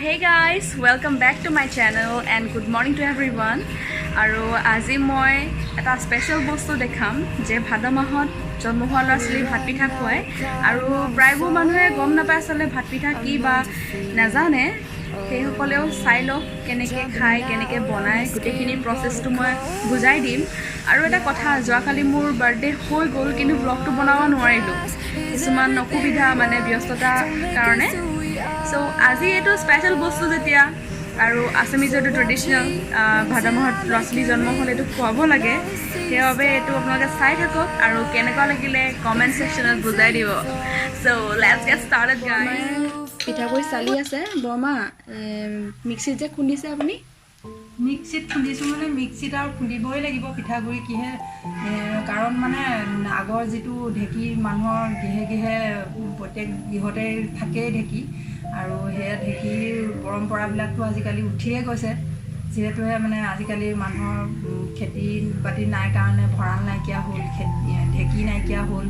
Hey guys, welcome back to my channel and good morning to everyone. আৰু আজি মই এটা স্পেশাল বস্তু দেখাম যে ভাদ মাহত জন্ম হোৱা ল'ৰা-ছোৱালী ভাত পিঠা খুৱায় আৰু প্ৰায়বোৰ মানুহে গম নাপায় আসলে ভাত পিঠা কি বা নাজানে সেইসকলেও চাই লওক কেনেকৈ খায় কেনেকৈ বনায় গোটেইখিনি প্ৰচেছটো মই বুজাই দিম আৰু এটা কথা যোৱাকালি মোৰ বাৰ্থডে হৈ গ'ল কিন্তু ব্লগটো বনাব নোৱাৰিলোঁ কিছুমান অসুবিধা মানে ব্যস্ততাৰ কাৰণে So, আজি এটো স্পেশাল বস্তু যেতিয়া আৰু আসামিজৰ ট্ৰেডিশনাল ভাদ মাহত ল'ৰা-ছোৱালী জন্ম হ'লে এটো খুৱাব লাগে সেইবাবে এটো আপোনালোকে চাই থাকক আৰু কেনেকুৱা লাগিলে কমেন্ট সেকশনত বুজাই দিব সো লেটস গেট স্টাৰ্টেড গাইস পিঠাগুৰি চালি আছে বৰমা মিক্সিত যে খুন্দিছে আপুনি মিক্সিত খুন্দিছো মানে মিক্সিত আৰু খুন্দিবই লাগিব পিঠাগুৰি কিহে কাৰণ মানে আগৰ যেটো ঢেকি মানুহৰ গেহে প্ৰত্যেক গৃহতে থাকে ঢেকি আৰু হে ঢেকিৰ পৰম্পৰাবিলাকটো আজিকালি উঠিয়ে গৈছে যেহেতুহে মানে আজিকালি মানুহৰ খেতি বাতি নাই কাৰণে ভঁৰাল নাইকিয়া হ'ল ঢেকি নাইকিয়া হ'ল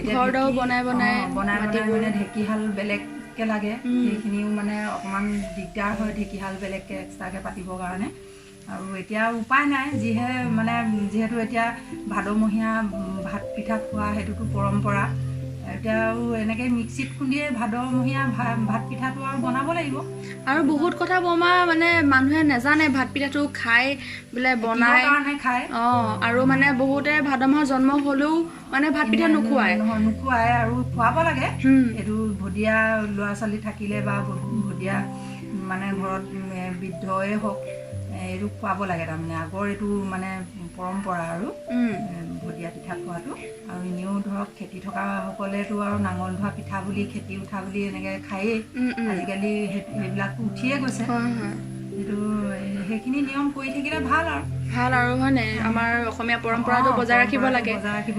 ঘৰডাও বনাই মানে ঢেকিহাল বেলেগকে লাগে সেইখিনিও মানে অকমান দিগদাৰ হয় ঢেকিহাল বেলেগকে এক্সট্ৰাকে পাতিবৰ কাৰণে আৰু এতিয়া উপায় নাই যিহেতু এতিয়া ভাদমহীয়া ভাত পিঠা খোৱা হেতুটো পৰম্পৰা এতিয়াও এনেকে মিক্সিত খুন্দিয়ে ভাদমহীয়া ভাত পিঠাটো আৰু বনাব লাগিব আৰু বহুত কথা বমা মানে মানুহে নাজানে ভাত পিঠাটো খাই বলে বনাই কাৰণে খায় আৰু মানে বহুতে ভাদ মাহৰ জন্ম হ'লেও মানে ভাত পিঠা নোখোৱায় আৰু খুৱাব লাগে এইটো ভদিয়া ল'ৰা-ছোৱালী থাকিলে বা ভদিয়া মানে ঘৰত বৃদ্ধই হওক এইটো খুৱাব লাগে তাৰমানে আগৰ এইটো মানে পৰম্পৰা আৰু ভদিয়া পিঠা খোৱাটো আৰু এনেও ধৰক খেতি থকা সকলেতো আৰু নাঙল ধোৱা পিঠা বুলি খেতি উঠা বুলি এনেকৈ খায়েই আজিকালি সেইবিলাকতো উঠিয়ে গৈছে এইটো সেইখিনি নিয়ম কৰি থাকিলে ভাল আৰু হয়নে আমাৰ অসমীয়া পৰম্পৰাটো বজাই ৰাখিব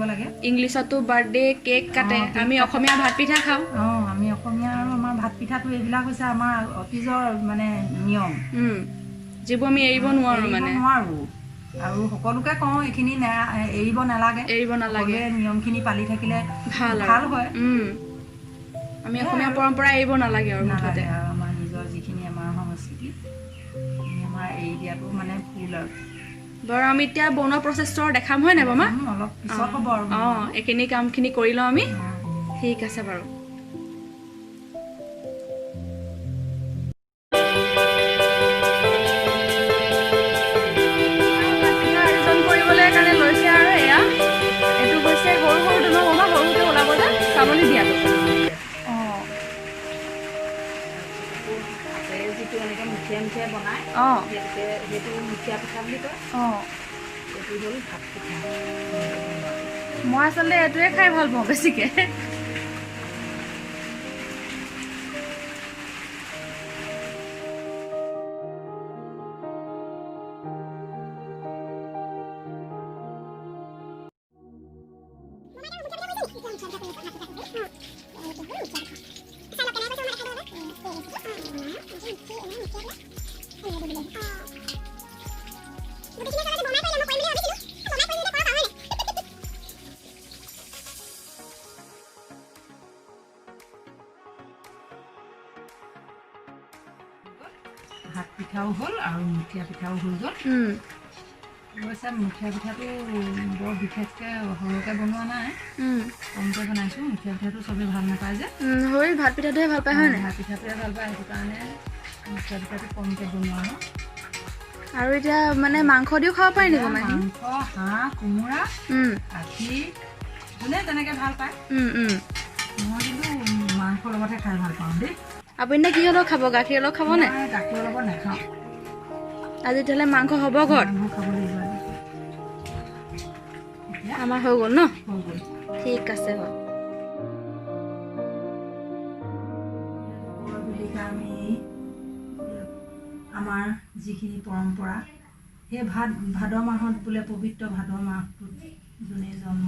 লাগে ইংলিছতো বাৰ্থডে কেক কাটে আমি অসমীয়া ভাত পিঠা খাওঁ আমি অসমীয়া আৰু আমাৰ ভাত পিঠাটো এইবিলাক হৈছে আমাৰ অতীজৰ মানে নিয়ম যিবোৰ আমি এৰিব নোৱাৰো আৰু সকলোকে কওঁ এইখিনি এৰিব নালাগে নিয়মখিনি পালি থাকিলে ভাল হয় আমি অসমীয়া পৰম্পৰা এৰিব নালাগে আৰু মুঠতে আমাৰ নিজৰ যিখিনি আমাৰ সংস্কৃতি আমাৰ এৰি দিয়াটো মানে ভুল আৰু বাৰু আমি এতিয়া বনোৱা প্ৰচেছটো দেখাম হয় নাই বামা অলপ পিছত হ'ব আৰু এইখিনি কামখিনি কৰি লওঁ আমি ঠিক আছে বাৰু চামনি দিয়াটো যিটো এনেকৈ মুঠিয়া বনায় সেইটো মুঠিয়া পিঠা বুলি কয় এইটো হ'ল ভাত পিঠা মই আচলতে এইটোৱে খাই ভাল পাওঁ বেছিকৈ ভাত পিঠাও হ'ল আৰু মুঠিয়া পিঠাও হৈ গ'ল অৱশ্যে মুঠিয়া পিঠাটো বৰ বিশেষকৈ সৰুকৈ বনোৱা নাই কমকৈ বনাইছোঁ মুঠিয়া পিঠাটো চবেই ভাল নাপায় যে ভাত পিঠাটোহে ভাল পায় হয় ভাত পিঠাটোৱে ভাল পায় সেইটো কাৰণে মুঠিয়া পিঠাটো কমকৈ বনোৱা হয় আৰু এতিয়া মানে মাংস দিও খাব পাৰি নেকি মাংস হাঁহ কোমোৰা গাখীৰ যোনে তেনেকৈ ভাল পায় মই কিন্তু মাংসৰ লগতহে খাই ভাল পাওঁ দেই আপুনি নে কিহৰ লগত খাব গাখীৰৰ লগত খাব নে গাখীৰৰ লগত নাখাওঁ আজি তেতিয়াহ'লে মাংস হ'ব ঘৰত খাব লাগিব আমাৰ হৈ গ'ল ন ঠিক আছে বাৰু আমি আমাৰ যিখিনি পৰম্পৰা সেই ভাদ মাহত বোলে পবিত্ৰ ভাদ মাহটোত যোনে জন্ম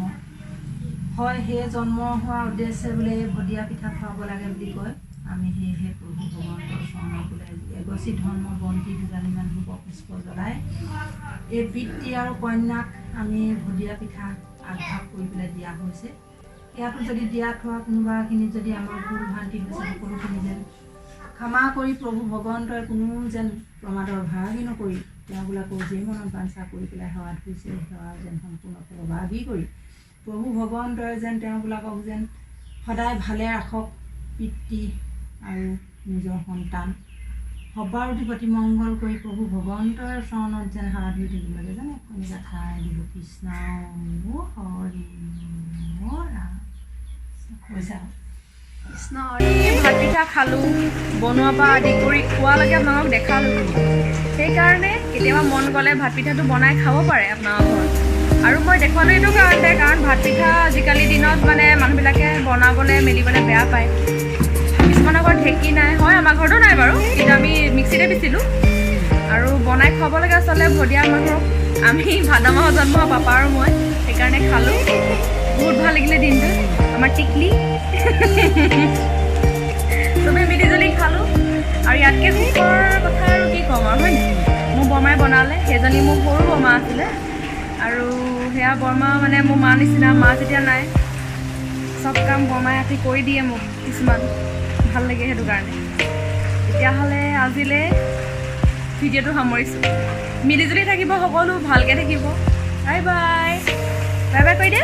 হয় সেই জন্ম হোৱা উদ্দেশ্যে বোলে ভদিয়া পিঠা খুৱাব লাগে বুলি কয় আমি সেয়েহে প্ৰভু ভগৱন্তৰ চৰণত বোলে এগছি ধৰ্ম বন্তি দুজনীমান ধূপ পুষ্প জ্বলাই এই পিতৃ আৰু কন্যাক আমি ভদিয়া পিঠা আগভাগ কৰি পেলাই দিয়া হৈছে ইয়াতো যদি দিয়া থোৱা কোনোবাখিনিত যদি আমাৰ ভুল ভ্ৰান্তি হৈছে সকলোখিনি যেন ক্ষমা কৰি প্ৰভু ভগৱন্তই কোনো যেন প্ৰমাদৰ ভাগি নকৰি তেওঁবিলাকক যি মনত বাঞ্ছা কৰি পেলাই সেৱা ধৰিছে সেৱা যেন সম্পূৰ্ণ প্ৰভাৱী কৰি প্ৰভু ভগৱন্তই যেন তেওঁবিলাকক যেন সদায় ভালে ৰাখক পিতৃ আৰু নিজৰ সন্তান সবাৰ প্ৰতি মংগল কৰি প্ৰভু ভগৱন্তৰ চৰণত যেন সেৱা ধৰি থাকিব লাগে জানে কণিকা খাই দিব কৃষ্ণ হৰি ৰাম কৈছা কৃষ্ণ ভাত পিঠা খালোঁ বনোৱাৰ পৰা আদি কৰি খোৱালৈকে আপোনালোকক দেখালোঁ সেইকাৰণে কেতিয়াবা মন গ'লে ভাত পিঠাটো বনাই খাব পাৰে আপোনালোকৰ ঘৰত আৰু মই দেখুৱালোঁ এইটো কাৰণতে কাৰণ ভাত পিঠা আজিকালি দিনত মানে মানুহবিলাকে বনাবলৈ মেলিবলৈ বেয়া পায় কিছুমানৰ ঘৰত ঢেঁকী নাই হয় আমাৰ ঘৰতো নাই বাৰু কিন্তু আমি মিক্সিতে পিছিলোঁ আৰু বনাই খুৱাব লাগে আচলতে ভদিয়া মানুহক আমি ভাদ মাহত জন্ম হোৱা পাপা আৰু মই সেইকাৰণে খালোঁ বহুত ভাল লাগিলে দিনটো আমাৰ টিকলি চবেই মিলিজুলি খালোঁ আৰু ইয়াতকৈ সুখৰ কথা আৰু কি ক'ম আৰু হয় নাই মোৰ বৰমাই বনালে সেইজনী মোৰ সৰু বৰমা আছিলে আৰু সেয়া বৰমা মানে মোৰ মা নিচিনা মা যেতিয়া নাই চব কাম বৰমাই ৰাতি কৰি দিয়ে মোক কিছুমান ভাল লাগে সেইটো কাৰণে তেতিয়াহ'লে আজিলৈ ভিডিঅ'টো সামৰিছোঁ মিলিজুলি থাকিব সকলো ভালকৈ থাকিব বাই বাই বাই বাই কৈ দে